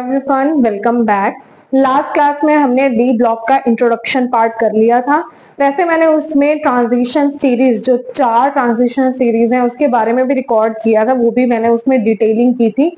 Everyone, welcome back. Last class में हमने D block का इंट्रोडक्शन पार्ट कर लिया था। वैसे मैंने उसमें ट्रांजिशन सीरीज, जो 4 ट्रांजिशन सीरीज हैं, उसके बारे में भी रिकॉर्ड किया था, वो भी मैंने उसमें डिटेलिंग की थी।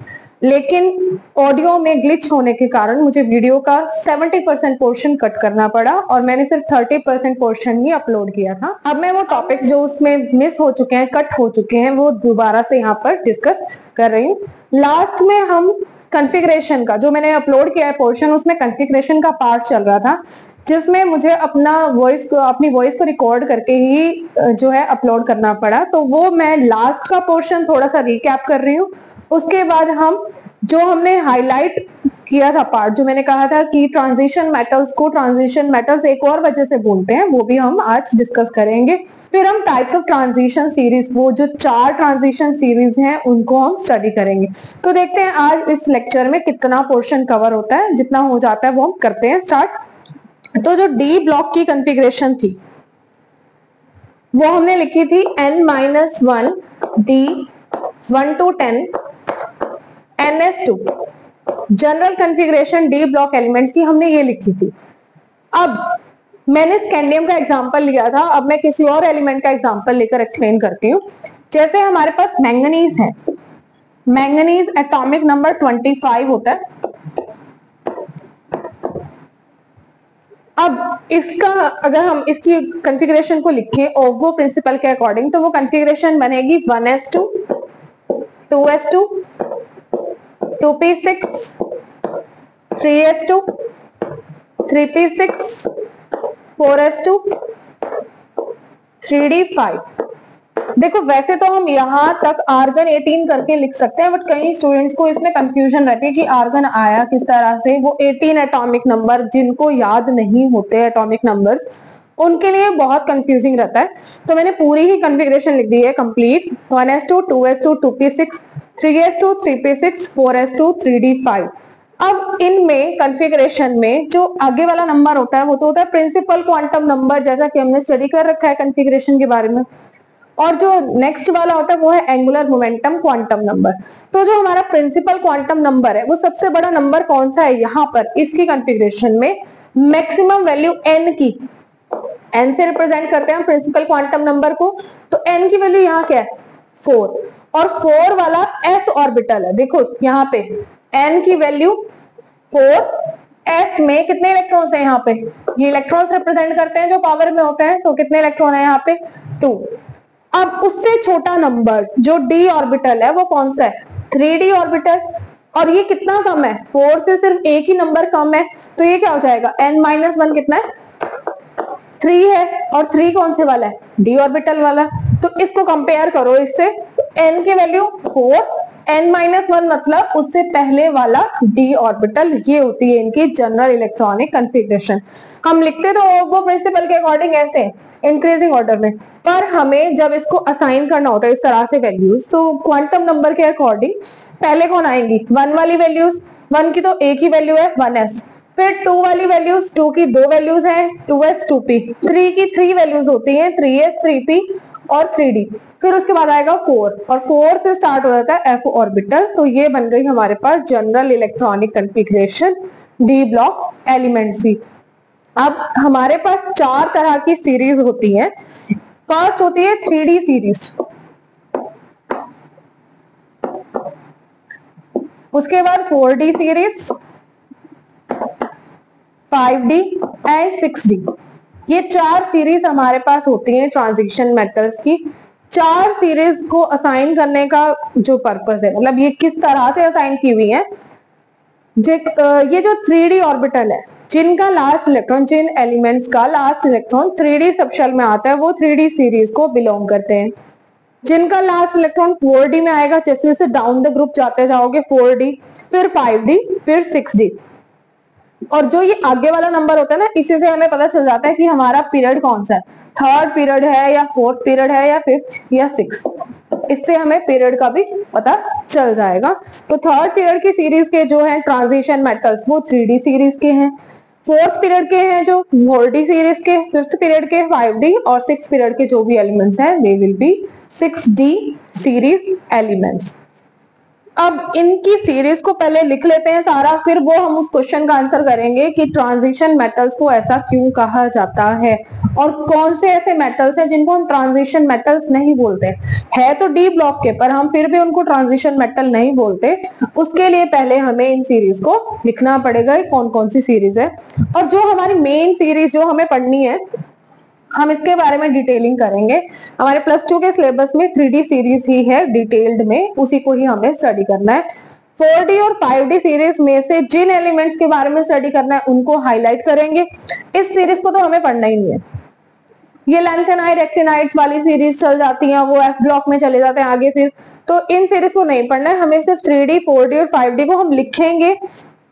लेकिन ऑडियो में ग्लिच होने के कारण मुझे वीडियो का 70% पोर्शन कट करना पड़ा और मैंने सिर्फ 30% पोर्शन ही अपलोड किया था। अब मैं वो टॉपिक्स जो उसमें मिस हो चुके हैं, कट हो चुके हैं, वो दोबारा से यहाँ पर डिस्कस कर रही हूँ। लास्ट में हम कॉन्फ़िगरेशन का, जो मैंने अपलोड किया है पोर्शन, उसमें कॉन्फ़िगरेशन का पार्ट चल रहा था, जिसमें मुझे अपनी वॉइस को रिकॉर्ड करके ही जो है अपलोड करना पड़ा। तो वो मैं लास्ट का पोर्शन थोड़ा सा रिकैप कर रही हूँ। उसके बाद हमने हाईलाइट किया था पार्ट, जो मैंने कहा था कि ट्रांजिशन मेटल्स एक और वजह से बोलते हैं, वो भी हम आज डिस्कस करेंगे। फिर हम टाइप्स ऑफ ट्रांजिशन सीरीज, वो जो 4 ट्रांजिशन सीरीज हैं, उनको हम स्टडी करेंगे। तो देखते हैं आज इस लेक्चर में कितना पोर्शन कवर होता है। जितना हो जाता है वो हम करते हैं स्टार्ट। तो जो डी ब्लॉक की कॉन्फ़िगरेशन थी, वो हमने लिखी थी n-1 d 1 to 10 ns2। General configuration D block elements की हमने ये लिखी थी। अब मैंने स्कैंडियम का एग्जांपल लिया था, अब मैं किसी और एलिमेंट का एग्जांपल लेकर एक्सप्लेन करती हूँ। जैसे हमारे पास मैंगनीज है, मैंगनीज एटॉमिक नंबर 25 होता है। अब इसका अगर हम इसकी कॉन्फ़िगरेशन को लिखें ओवो प्रिंसिपल के अकॉर्डिंग, तो वो कॉन्फ़िगरेशन बनेगी 1s2 2s2 2p6 3s2 3p6 4s2 3d5। देखो, वैसे तो हम यहाँ तक आर्गन 18 करके लिख सकते हैं, बट कई स्टूडेंट्स को इसमें कंफ्यूजन रहती है कि आर्गन आया किस तरह से। वो 18 एटॉमिक नंबर जिनको याद नहीं होते एटॉमिक नंबर्स, उनके लिए बहुत कंफ्यूजिंग रहता है। तो मैंने पूरी ही कॉन्फ़िगरेशन लिख दी है complete. 1s2 2s2 2p6 3s2 3p6 4s2 3d5। अब इनमें कॉन्फ़िगरेशन में जो आगे वाला नंबर होता है, वो तो होता है प्रिंसिपल क्वांटम नंबर, जैसा कि हमने स्टडी कर रखा है कॉन्फ़िगरेशन के बारे में। और जो नेक्स्ट वाला होता है वो है एंगुलर मोमेंटम क्वांटम नंबर। तो जो हमारा प्रिंसिपल क्वांटम नंबर है, वो सबसे बड़ा नंबर कौन सा है यहाँ पर इसकी कॉन्फ़िगरेशन में? मैक्सिमम वैल्यू n की, n से रिप्रेजेंट करते हैं प्रिंसिपल क्वांटम नंबर को। तो n की वैल्यू यहाँ क्या है? 4, और 4 वाला s ऑर्बिटल है। देखो यहाँ पे n की वैल्यू 4, s में कितने इलेक्ट्रॉन्स है यहाँ पे? ये इलेक्ट्रॉन्स रिप्रेजेंट करते हैं जो पावर में होते हैं। तो कितने इलेक्ट्रॉन है यहाँ पे? 2। अब उससे छोटा नंबर जो d ऑर्बिटल है, वो कौन सा है? 3d orbital. और ये कितना कम है? 4 से सिर्फ एक ही नंबर कम है। तो ये क्या हो जाएगा? n-1 कितना है? 3 है। और 3 कौन से वाला है? d ऑर्बिटल वाला। तो इसको कंपेयर करो इससे। n की वैल्यू 4, n-1 मतलब उससे पहले वाला d ऑर्बिटल। ये होती है इनकी जनरल इलेक्ट्रॉनिक कॉन्फ़िगरेशन। हम लिखते तो वो प्रिंसिपल के अकॉर्डिंग ऐसे इंक्रीजिंग ऑर्डर में, पर हमें जब इसको असाइन करना होता है इस तरह से वैल्यूज, तो क्वांटम नंबर के अकॉर्डिंग पहले कौन आएंगी? 1 वाली वैल्यूज। 1 की तो एक ही वैल्यू है 1s। फिर 2 वाली वैल्यूज, 2 की 2 वैल्यूज हैं 2s 2p। 3 की 3 वैल्यूज होती हैं 3s 3p और 3d। फिर उसके बाद आएगा 4, और 4 से स्टार्ट हो जाता है f ऑर्बिटल। तो ये बन गई हमारे पास general electronic configuration D block elements की। अब हमारे पास 4 तरह की सीरीज होती हैं। फर्स्ट होती है 3D सीरीज, उसके बाद 4D series, 5D and 6D। ये 4 सीरीज हमारे पास होती हैं ट्रांजिशन मेटल्स की। 4 सीरीज को असाइन करने का जो पर्पस है, मतलब ये किस तरह से असाइन की हुई है। ये जो 3D ऑर्बिटल है, जिनका लास्ट इलेक्ट्रॉन, जिन एलिमेंट्स का लास्ट इलेक्ट्रॉन 3D सबशेल में आता है, वो 3D सीरीज को बिलोंग करते हैं। जिनका लास्ट इलेक्ट्रॉन 4D में आएगा, जैसे जैसे डाउन द ग्रुप जाते जाओगे 4D, फिर 5D, फिर 6D। और जो ये आगे वाला नंबर होता है ना, इसी से हमें पता चल जाता है कि हमारा पीरियड कौन सा है, 3rd पीरियड है या 4th पीरियड है या 5th या 6th। इससे हमें पीरियड का भी पता चल जाएगा। तो 3rd पीरियड की सीरीज के जो है ट्रांजिशन मेटल्स, वो 3D सीरीज के हैं। 4th पीरियड के हैं जो 4D सीरीज के, 5th पीरियड के 5D, और 6th पीरियड के जो भी एलिमेंट्स हैं they will be 6D series elements. अब इनकी सीरीज को पहले लिख लेते हैं सारा, फिर वो हम उस क्वेश्चन का आंसर करेंगे कि ट्रांजिशन मेटल्स को ऐसा क्यों कहा जाता है और कौन से ऐसे मेटल्स हैं जिनको हम ट्रांजिशन मेटल्स नहीं बोलते। है तो डी ब्लॉक के, पर हम फिर भी उनको ट्रांजिशन मेटल नहीं बोलते। उसके लिए पहले हमें इन सीरीज को लिखना पड़ेगा कौन कौन सी सीरीज है। और जो हमारी मेन सीरीज जो हमें पढ़नी है, हम इसके बारे में डिटेलिंग करेंगे। हमारे +2 के सिलेबस में 3D सीरीज ही है डिटेल्ड में, उसी को ही हमें स्टडी करना है। 4D और 5D सीरीज में से जिन एलिमेंट्स के बारे में स्टडी करना है उनको हाईलाइट करेंगे। इस सीरीज को तो हमें पढ़ना ही नहीं है। ये लैंथेनाइड एक्टिनाइड्स वाली सीरीज चल जाती है, वो F ब्लॉक में चले जाते हैं आगे फिर, तो इन सीरीज को नहीं पढ़ना है। हमें सिर्फ 3D 4D और 5D को हम लिखेंगे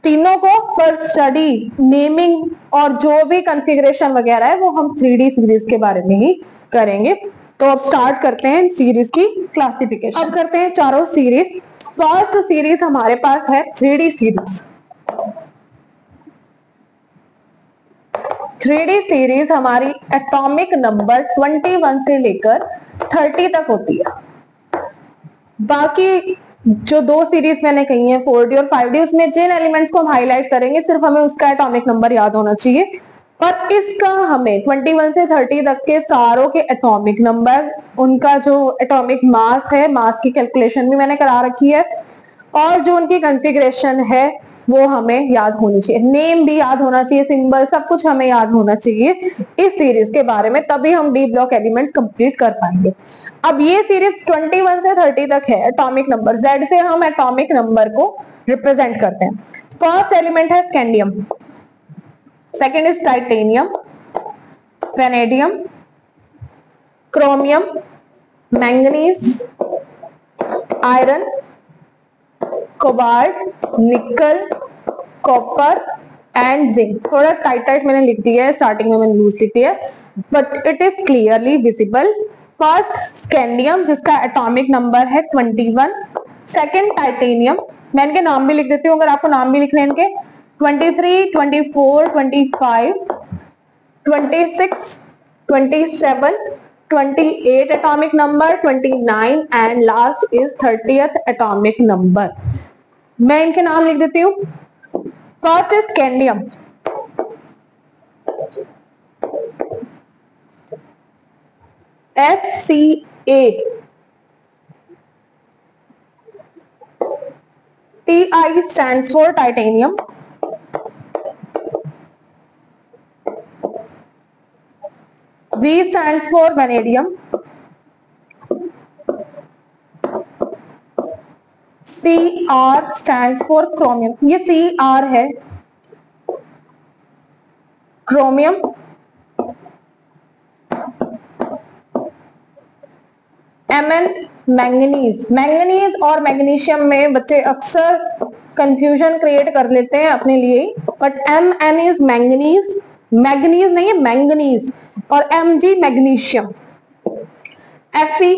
तीनों को, पर स्टडी नेमिंग और जो भी कॉन्फ़िगरेशन वगैरह है वो हम 3D सीरीज के बारे में ही करेंगे। तो अब स्टार्ट करते हैं सीरीज की क्लासिफिकेशन। अब करते हैं चारों सीरीज। फर्स्ट सीरीज हमारे पास है 3D सीरीज। 3D सीरीज हमारी एटॉमिक नंबर 21 से लेकर 30 तक होती है। बाकी जो दो सीरीज मैंने कही है 4D और 5D, उसमें जिन एलिमेंट्स को हम हाईलाइट करेंगे सिर्फ हमें उसका एटॉमिक नंबर याद होना चाहिए। और इसका हमें 21 से 30 तक के सारों के एटॉमिक नंबर, उनका जो एटॉमिक मास है, मास की कैलकुलेशन भी मैंने करा रखी है, और जो उनकी कॉन्फ़िगरेशन है वो हमें याद होनी चाहिए। नेम भी याद होना चाहिए, सिंबल, सब कुछ हमें याद होना चाहिए इस सीरीज के बारे में, तभी हम डी ब्लॉक एलिमेंट्स कंप्लीट कर पाएंगे। अब ये सीरीज 21 से 30 तक है। एटॉमिक नंबर Z से हम एटॉमिक नंबर को रिप्रेजेंट करते हैं। फर्स्ट एलिमेंट है scandium, second is titanium, vanadium, chromium, manganese, iron, cobalt, निकल, कॉपर एंड जिंक। थोड़ा टाइट मैंने लिख दिया है, स्टार्टिंग में मैंने लूज लिख दिया है, but it is clearly visible. First scandium जिसका एटॉमिक नंबर है 21, सेकंड टाइटेनियम, मैं इनके नाम भी लिख देती हूँ अगर आपको नाम भी लिखने इनके, 23, 24, 25, 26, 27, 28 atomic number, 29 and last is 30th atomic number। मैं इनके नाम लिख देती हूँ। First is scandium, FCA, TI stands for titanium, V stands for vanadium, CR stands for chromium, ये CR है क्रोमियम, MN मैंगनीज। मैंगनीज और मैग्नीशियम में बच्चे अक्सर कंफ्यूजन क्रिएट कर लेते हैं अपने लिए, but MN is manganese, manganese नहीं है मैंगनीज, और Mg मैग्नीशियम। Fe,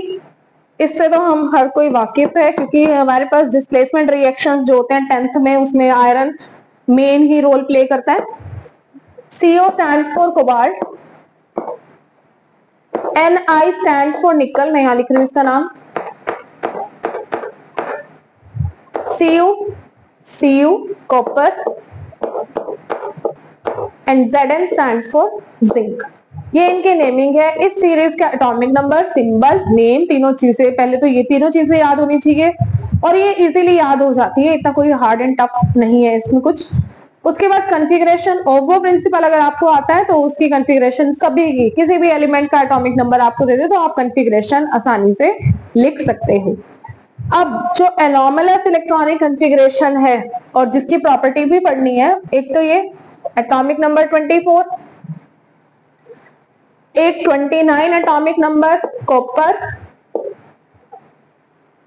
इससे तो हम हर कोई वाकिफ है क्योंकि हमारे पास डिस्प्लेसमेंट रिएक्शंस जो होते हैं 10th में, उसमें आयरन मेन ही रोल प्ले करता है। CO stands for cobalt, Ni stands for निकल, मैं यहाँ लिख रही हूँ इसका नाम, Cu copper and Zn stands for zinc. ये इनकी नेमिंग है। इस सीरीज का एटॉमिक नंबर, सिंबल, नेम, तीनों चीजें, पहले तो ये तीनों चीजें याद होनी चाहिए और ये इजीली याद हो जाती है, इतना कोई हार्ड एंड टफ नहीं है इसमें कुछ। उसके बाद कॉन्फ़िगरेशन, ओवो प्रिंसिपल अगर आपको आता है तो उसकी कॉन्फ़िगरेशन सभी की, किसी भी एलिमेंट का एटॉमिक नंबर आपको दे दे तो आप कॉन्फ़िगरेशन आसानी से लिख सकते हो। अब जो एनॉमलस इलेक्ट्रॉनिक कॉन्फ़िगरेशन है और जिसकी प्रॉपर्टी भी पढ़नी है, एक तो ये एटॉमिक नंबर 24, एक 29 एटॉमिक नंबर कॉपर,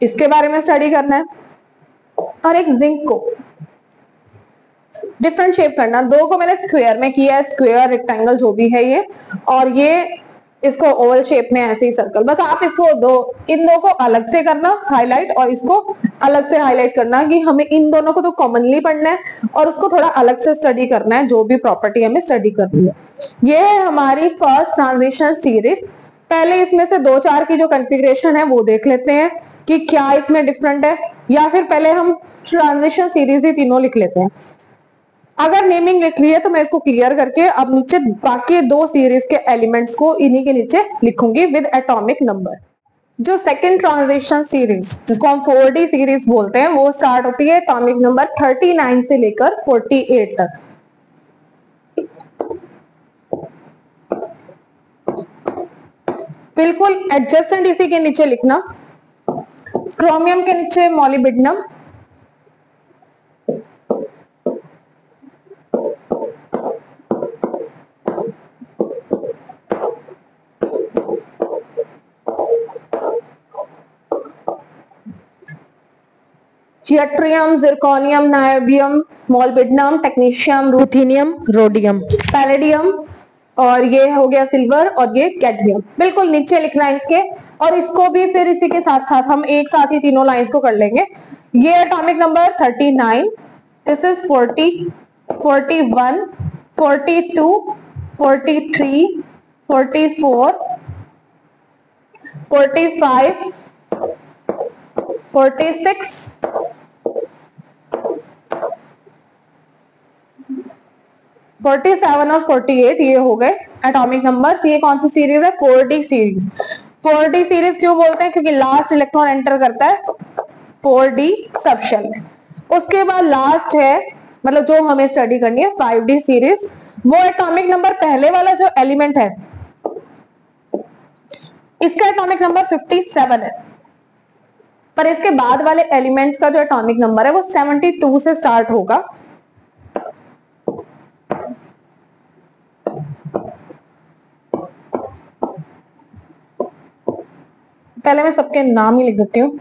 इसके बारे में स्टडी करना है, और एक जिंक को डिफरेंट शेप करना। दो को मैंने स्क्वायर में किया है, स्क्वायर, रेक्टेंगल जो भी है ये, और ये इसको ओवल शेप में ऐसे ही सर्कल। बस आप इसको इन दो को अलग से करना हाईलाइट और इसको अलग से हाईलाइट करना कि हमें इन दोनों को तो कॉमनली पढ़ना है और उसको थोड़ा अलग से स्टडी करना है, जो भी प्रॉपर्टी हमें स्टडी करनी है। ये है हमारी फर्स्ट ट्रांजिशन सीरीज। पहले इसमें से 2-4 की जो कॉन्फ़िगरेशन है वो देख लेते हैं कि क्या इसमें डिफरेंट है। या फिर पहले हम ट्रांजिशन सीरीज ही तीनों लिख लेते हैं। अगर नेमिंग लिख ली है तो मैं इसको क्लियर करके अब नीचे बाकी दो सीरीज के एलिमेंट्स को इन्हीं के नीचे लिखूंगी विद एटॉमिक नंबर। जो सेकंड ट्रांजिशन सीरीज जिसको हम 4D सीरीज बोलते हैं वो स्टार्ट होती है एटॉमिक नंबर 39 से लेकर 48 तक। बिल्कुल एडजेसेंट इसी के नीचे लिखना, क्रोमियम के नीचे molybdenum, yttrium, zirconium, niobium, molybdenum, technetium, ruthenium, rhodium, palladium, और ये हो गया सिल्वर, और ये कैडमियम। बिल्कुल नीचे लिखना है इसके, और इसको भी फिर इसी के साथ साथ हम एक साथ ही तीनों लाइंस को कर लेंगे। ये एटॉमिक नंबर 39, दिस इज 40, 41, 42, 43, 44, 45, 46, 47 और 48 ये हो गए एटॉमिक नंबर्स। ये कौन सी सीरीज है? 4D series. 4D सीरीज क्यों बोलते हैं? क्योंकि लास्ट इलेक्ट्रॉन एंटर करता है 4D सबशेल में। उसके बाद लास्ट है, मतलब जो हमें स्टडी करनी है, 5D सीरीज। वो एटॉमिक नंबर पहले वाला जो एलिमेंट है इसका एटॉमिक नंबर 57 है, पर इसके बाद वाले एलिमेंट्स का जो एटॉमिक नंबर है वो 72 से स्टार्ट होगा। पहले मैं सबके नाम ही लिख देती हूँ।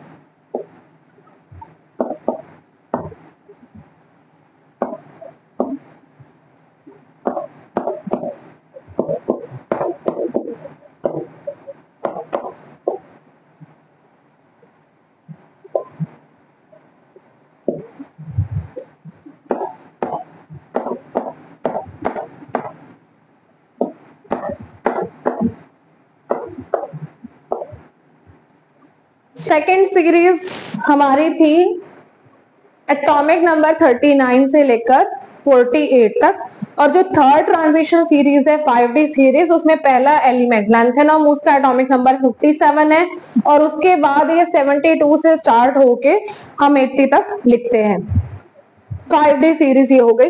सेकेंड सीरीज हमारी थी एटॉमिक नंबर 39 से लेकर 48 तक, और जो थर्ड ट्रांजिशन सीरीज है 5D सीरीज, उसमें पहला एलिमेंट लैंथेनम, उसका एटॉमिक नंबर 57 है, और उसके बाद ये 72 से स्टार्ट होके हम 80 तक लिखते हैं। 5D सीरीज ये हो गई।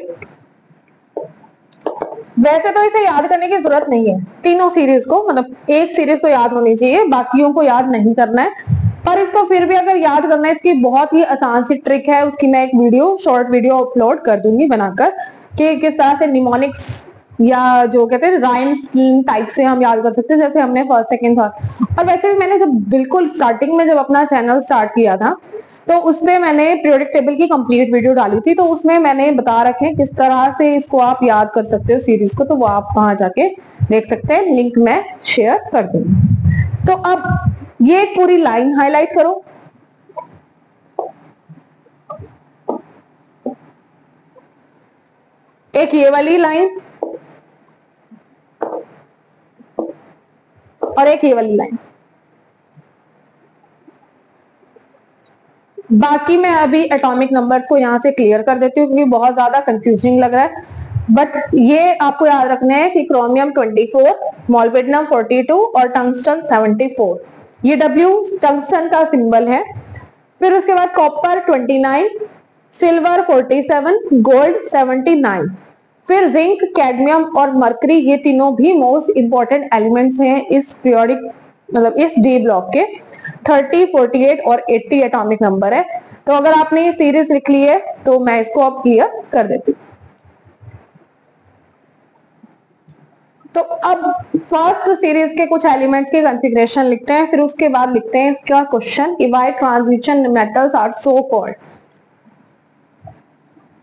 वैसे तो इसे याद करने की जरूरत नहीं है, तीनों सीरीज को, मतलब एक सीरीज तो याद होनी चाहिए, बाकियों को याद नहीं करना है। पर इसको फिर भी अगर याद करना है, इसकी बहुत ही आसान सी ट्रिक है, उसकी मैं एक वीडियो, शॉर्ट वीडियो अपलोड कर दूंगी बनाकर, कि किस तरह से निमोनिक्स या जो कहते हैं राइम स्कीम टाइप से हम याद कर सकते हैं, जैसे हमने फर्स्ट सेकंड थर्ड। और वैसे भी मैंने जब बिल्कुल स्टार्टिंग में जब अपना चैनल स्टार्ट किया था तो उसमें मैंने पीरियोडिक टेबल की कंप्लीट वीडियो डाली थी, तो उसमें मैंने बता रखे किस तरह से इसको आप याद कर सकते हो सीरीज को, तो वो आप वहां जाके देख सकते हैं, लिंक मैं शेयर कर दूंगी। तो अब ये पूरी लाइन हाईलाइट करो। एक ये वाली लाइन और एक ये वाली लाइन। बाकी मैं अभी एटॉमिक नंबर्स को यहां से क्लियर कर देती हूँ क्योंकि बहुत ज्यादा कंफ्यूजिंग लग रहा है। बट ये आपको याद रखना है कि क्रोमियम 24, मॉलिब्डेनम 42 और टंगस्टन 74। ये W टंगस्टन का सिंबल है। फिर उसके बाद कॉपर 29, सिल्वर 47, गोल्ड 79। फिर जिंक, कैडमियम और मरकरी, ये तीनों भी मोस्ट इंपॉर्टेंट एलिमेंट्स हैं इस पीरियोडिक, मतलब इस डी ब्लॉक के। 30, 48 और 80 एटॉमिक नंबर है। तो अगर आपने ये सीरीज लिख ली है तो मैं इसको अब क्लियर कर देती हूँ। तो अब फर्स्ट सीरीज के कुछ एलिमेंट्स के कॉन्फ़िगरेशन लिखते हैं, फिर उसके बाद लिखते हैं इसका क्वेश्चन कि why transition metals are so called.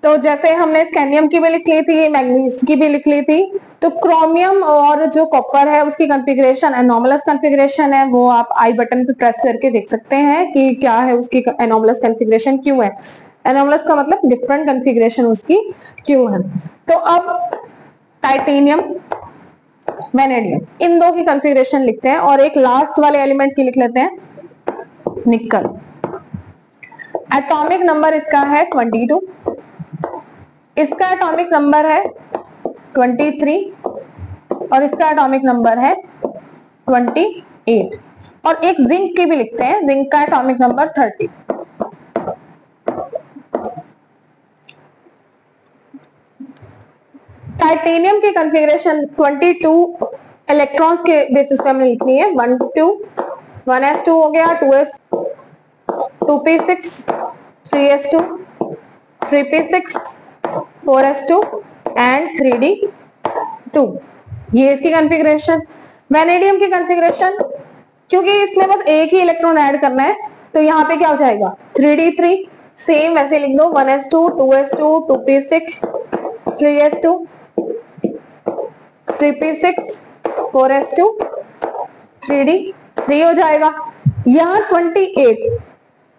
तो जैसे हमने स्कैंडियम की भी लिख ली थी, मैग्नीज की भी लिख ली थी, तो क्रोमियम और जो कॉपर है उसकी कॉन्फ़िगरेशन एनोमलस कॉन्फ़िगरेशन है, वो आप आई बटन पे प्रेस करके देख सकते हैं कि क्या है उसकी एनोमलस कॉन्फ़िगरेशन, क्यों है। एनोमलस का मतलब डिफरेंट कॉन्फ़िगरेशन उसकी क्यों है। तो अब टाइटेनियम, वेनेडियम, इन दो की कॉन्फ़िगरेशन लिखते हैं और एक लास्ट वाले एलिमेंट की लिख लेते हैं, निकल। एटॉमिक नंबर इसका है 22, इसका एटॉमिक नंबर है 23 और इसका एटॉमिक नंबर है 28। और एक जिंक की भी लिखते हैं, जिंक का एटॉमिक नंबर 30। टाइटेनियम की कॉन्फ़िगरेशन 22 इलेक्ट्रॉन्स के बेसिस पे हमने लिखनी है। 1s2 हो गया, 2s 2p6 3s2 3p6 4s2 and 3d2। ये इसकी कॉन्फ़िगरेशन। वेनेडियम की कॉन्फ़िगरेशन, क्योंकि इसमें बस एक ही इलेक्ट्रॉन ऐड करना है तो यहाँ पे क्या हो जाएगा 3d3। सेम वैसे लिख दो 1s2 2s2 2p6 3s2 3p6 4s2 3d3 हो जाएगा। यहाँ 28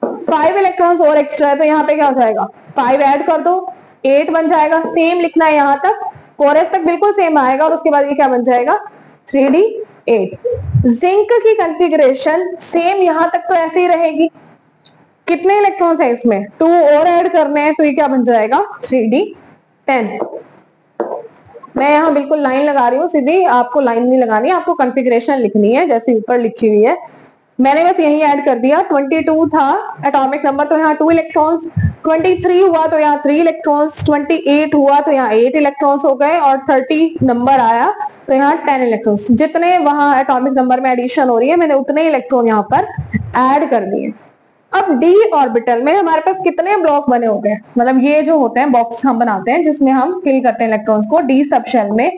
5 इलेक्ट्रॉन्स और एक्स्ट्रा है तो यहाँ पे क्या हो जाएगा 5 ऐड कर दो 8 बन जाएगा। सेम लिखना है यहाँ तक, 4s तक बिल्कुल सेम आएगा और उसके बाद ये क्या बन जाएगा 3d8। जिंक की कॉन्फ़िगरेशन सेम यहाँ तक तो ऐसे ही रहेगी। कितने इलेक्ट्रॉन्स है इसमें 2 और ऐड करने हैं तो ये क्या बन जाएगा 3d10। मैं यहाँ बिल्कुल लाइन लगा रही हूँ सीधी, आपको लाइन नहीं लगानी, आपको कॉन्फ़िगरेशन लिखनी है जैसे ऊपर लिखी हुई है। मैंने बस यही ऐड कर दिया। 22 था एटॉमिक नंबर तो यहाँ 2 इलेक्ट्रॉन्स, 23 हुआ तो यहाँ 3 इलेक्ट्रॉन्स, 28 हुआ तो यहाँ 8 इलेक्ट्रॉन्स हो गए और 30 नंबर आया तो यहाँ 10 इलेक्ट्रॉन्स। जितने वहां एटॉमिक नंबर में एडिशन हो रही है मैंने उतने इलेक्ट्रॉन यहाँ पर ऐड कर दिए। अब डी ऑर्बिटल में हमारे पास कितने ब्लॉक बने होते हैं, मतलब ये जो होते हैं बॉक्स हम बनाते हैं जिसमें हम फिल करते हैं इलेक्ट्रॉन्स को। डी सब शेल में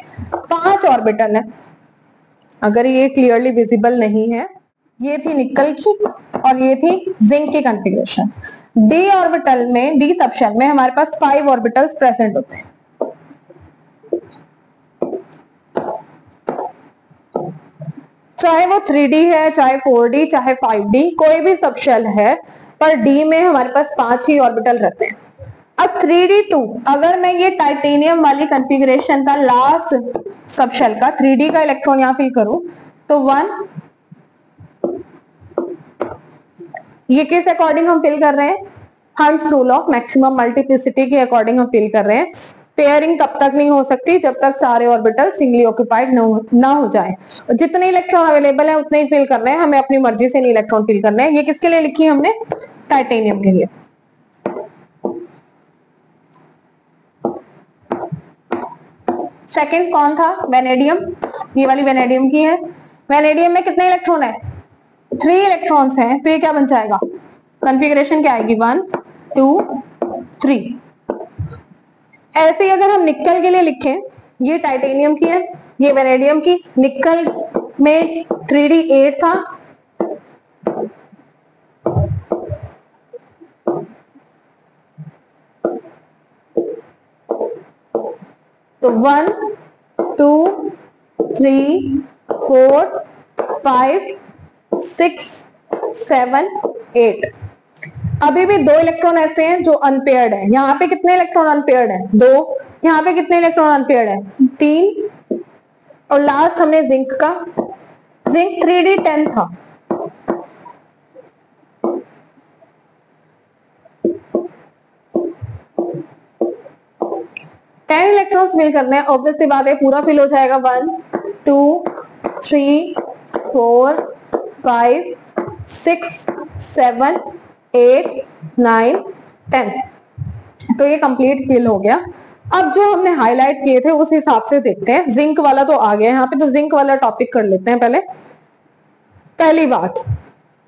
5 ऑर्बिटल है। अगर ये क्लियरली विजिबल नहीं है, ये थी निकल की और ये थी जिंक की कॉन्फ़िगरेशन। डी ऑर्बिटल में, डी सब शेल में हमारे पास 5 ऑर्बिटल्स प्रेजेंट होते हैं। चाहे वो 3D है, चाहे 4D, चाहे 5D, कोई भी सब शेल है, पर डी में हमारे पास 5 ही ऑर्बिटल रहते हैं। अब 3D2, अगर मैं ये टाइटेनियम वाली कॉन्फ़िगरेशन का लास्ट सब शेल का 3D का इलेक्ट्रॉन यहाँ फिल करूं तो 1, ये किस अकॉर्डिंग हम फिल कर रहे हैं, hunts rule of maximum multiplicity के अकॉर्डिंग हम फिल कर रहे हैं। पेयरिंग तब तक नहीं हो सकती जब तक सारे ऑर्बिटल सिंगली ऑक्यूपाइड ना हो जाए। जितने इलेक्ट्रॉन अवेलेबल है उतने ही फिल करने हैं, हमें अपनी मर्जी से नहीं इलेक्ट्रॉन फिल करने हैं। ये किसके लिए लिखी हमने, टाइटेनियम के लिए। सेकंड कौन था, वेनेडियम। ये वाली वेनेडियम की है। वेनेडियम में कितने इलेक्ट्रॉन है, 3 इलेक्ट्रॉन्स हैं तो ये क्या बन जाएगा, कॉन्फ़िगरेशन क्या आएगी 1 2 3। ऐसे ही अगर हम निकल के लिए लिखें, ये टाइटेनियम की है, ये वेनेडियम की। निकल में 3d8 था, तो 1 2 3 4 5 6 7 8। अभी भी 2 इलेक्ट्रॉन ऐसे हैं जो अनपेयर्ड है। यहाँ पे कितने इलेक्ट्रॉन अनपेयर्ड है, 2। यहाँ पे कितने इलेक्ट्रॉन अनपेयर्ड है, 3। और लास्ट हमने जिंक का, जिंक 3d10 था। इलेक्ट्रॉन्स फिल करने हैं, ऑब्वियस सी बात है पूरा फिल हो जाएगा। 1 2 3 4 5 6 7 8 9 10। तो ये कंप्लीट फिल हो गया। अब जो हमने हाईलाइट किए थे उस हिसाब से देखते हैं। जिंक वाला तो आ गया यहाँ पे, तो जिंक वाला टॉपिक कर लेते हैं पहले। पहली बात,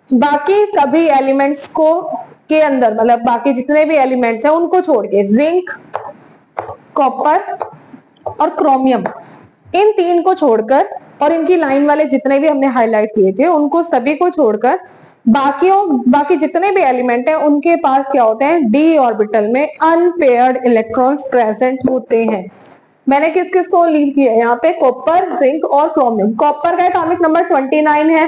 बाकी सभी एलिमेंट्स को के अंदर, मतलब बाकी जितने भी एलिमेंट्स हैं उनको छोड़ के, जिंक कॉपर और क्रोमियम, इन 3 को छोड़कर और इनकी लाइन वाले जितने भी हमने हाईलाइट किए थे उनको सभी को छोड़कर बाकी जितने भी एलिमेंट हैं उनके पास क्या होते हैं, डी ऑर्बिटल में अनपेयर्ड इलेक्ट्रॉन्स प्रेजेंट होते हैं। मैंने किस किस को लीव किया है यहाँ पे, कॉपर जिंक और क्रोमियम। कॉपर का एटॉमिक नंबर 29 है,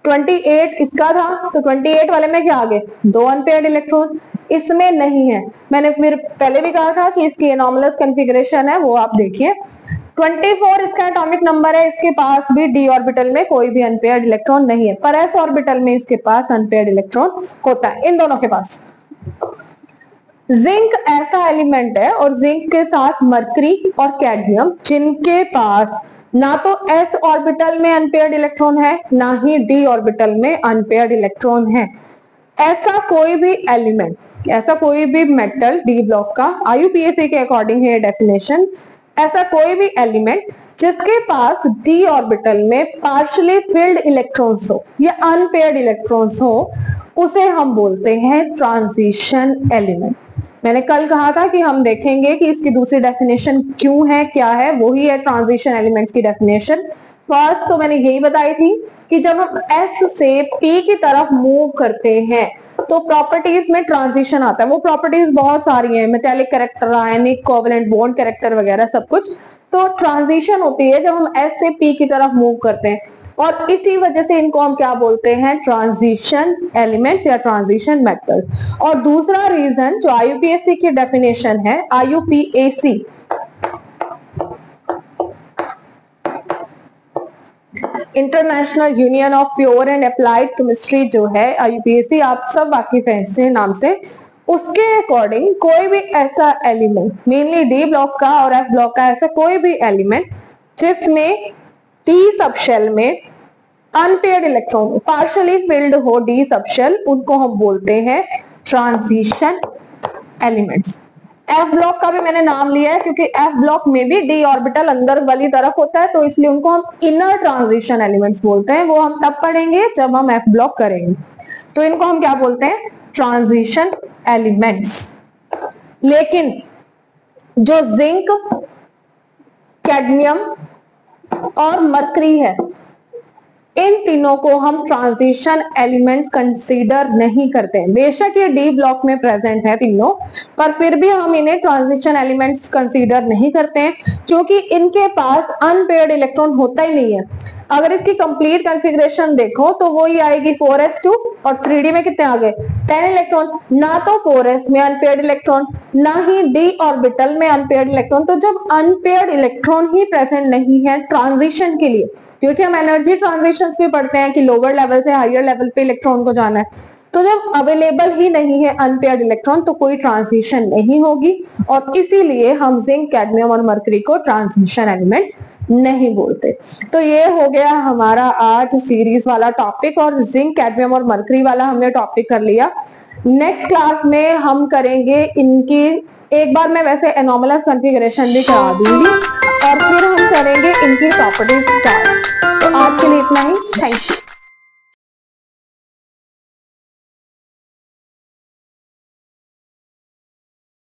28 इसका था, तो 28 वाले में क्या आ गए, 2 अनपेयर्ड इलेक्ट्रॉन। इसमें नहीं है, मैंने फिर पहले भी कहा था कि इसकी एनॉमलस कॉन्फ़िगरेशन है, वो आप देखिए। 24 इसका एटॉमिक नंबर है, इसके पास भी डी ऑर्बिटल में कोई भी अनपेयर्ड इलेक्ट्रॉन नहीं है, पर एस ऑर्बिटल में इसके पास अनपेयर्ड इलेक्ट्रॉन होता है, इन दोनों के पास। जिंक ऐसा एलिमेंट है और जिंक के साथ मरकरी और कैडमियम जिनके पास ना तो s ऑर्बिटल में अनपेयर्ड इलेक्ट्रॉन है ना ही d ऑर्बिटल में अनपेयर्ड इलेक्ट्रॉन है। ऐसा कोई भी एलिमेंट, ऐसा कोई भी मेटल डी ब्लॉक का, IUPAC के अकॉर्डिंग है डेफिनेशन, ऐसा कोई भी एलिमेंट जिसके पास d ऑर्बिटल में पार्शियली फिल्ड इलेक्ट्रॉन्स हो या अनपेयर्ड इलेक्ट्रॉन्स हो, उसे हम बोलते हैं ट्रांजिशन एलिमेंट। मैंने कल कहा था कि हम देखेंगे कि इसकी दूसरी डेफिनेशन क्यों है, क्या है, वही है ट्रांजिशन एलिमेंट्स की डेफिनेशन। फर्स्ट तो मैंने यही बताई थी कि जब हम S से P की तरफ मूव करते हैं तो प्रॉपर्टीज में ट्रांजिशन आता है। वो प्रॉपर्टीज बहुत सारी हैं, मेटेलिक कैरेक्टर, आयनिक, कोवेलेंट बॉन्ड कैरेक्टर वगैरह सब कुछ। तो ट्रांजिशन होती है जब हम S से P की तरफ मूव करते हैं और इसी वजह से इनको हम क्या बोलते हैं, ट्रांजिशन एलिमेंट्स या ट्रांजिशन मेटल। और दूसरा रीजन जो IUPAC की डेफिनेशन है, IUPAC international union of pure and applied chemistry जो है, IUPAC आप सब वाकिफ हैं इससे नाम से, उसके अकॉर्डिंग कोई भी ऐसा एलिमेंट, मेनली डी ब्लॉक का और एफ ब्लॉक का ऐसा कोई भी एलिमेंट जिसमें डी सबशेल में अनपेयर्ड इलेक्ट्रॉन पार्शियली फिल्ड हो डी सबशेल, उनको हम बोलते हैं ट्रांजिशन एलिमेंट्स। एफ ब्लॉक का भी मैंने नाम लिया है क्योंकि एफ ब्लॉक में भी डी ऑर्बिटल अंदर वाली तरफ होता है, तो इसलिए उनको हम इनर ट्रांजिशन एलिमेंट्स बोलते हैं। वो हम तब पढ़ेंगे जब हम एफ ब्लॉक करेंगे। तो इनको हम क्या बोलते हैं, ट्रांजिशन एलिमेंट्स। लेकिन जो जिंक, कैडमियम और मरकरी है, इन तीनों को हम ट्रांजिशन एलिमेंट्स कंसीडर नहीं करते हैं। बेशक ये डी ब्लॉक में प्रेजेंट है तीनों, पर फिर भी हम इन्हें ट्रांजिशन एलिमेंट्स कंसीडर नहीं करते हैं क्योंकि इनके पास अनपेयर्ड इलेक्ट्रॉन होता ही नहीं है। अगर इसकी कंप्लीट कॉन्फ़िगरेशन देखो तो वो ही आएगी 4s2 और 3d में कितने आ गए, 10 इलेक्ट्रॉन। ना तो 4s में अनपेयर्ड इलेक्ट्रॉन ना ही d ऑर्बिटल में अनपेयर्ड इलेक्ट्रॉन। तो जब अनपेयर्ड इलेक्ट्रॉन ही प्रेजेंट नहीं है ट्रांजिशन के लिए, क्योंकि हम एनर्जी ट्रांजिशंस भी पढ़ते हैं कि लोअर लेवल से हायर लेवल पे इलेक्ट्रॉन को जाना है, तो जब अवेलेबल ही नहीं है अनपेयर्ड इलेक्ट्रॉन तो कोई ट्रांजिशन नहीं होगी और इसीलिए हम जिंक, कैडमियम और मरकरी को ट्रांजिशन एलिमेंट नहीं बोलते। तो ये हो गया हमारा आज सीरीज वाला टॉपिक और जिंक, कैडमियम और मरकरी वाला हमने टॉपिक कर लिया। नेक्स्ट क्लास में हम करेंगे इनकी, एक बार मैं वैसे एनोमलस कॉन्फ़िगरेशन भी करा दूंगी और फिर हम करेंगे इनकी प्रॉपर्टीज स्टार्ट। तो आज के लिए इतना ही, थैंक यू।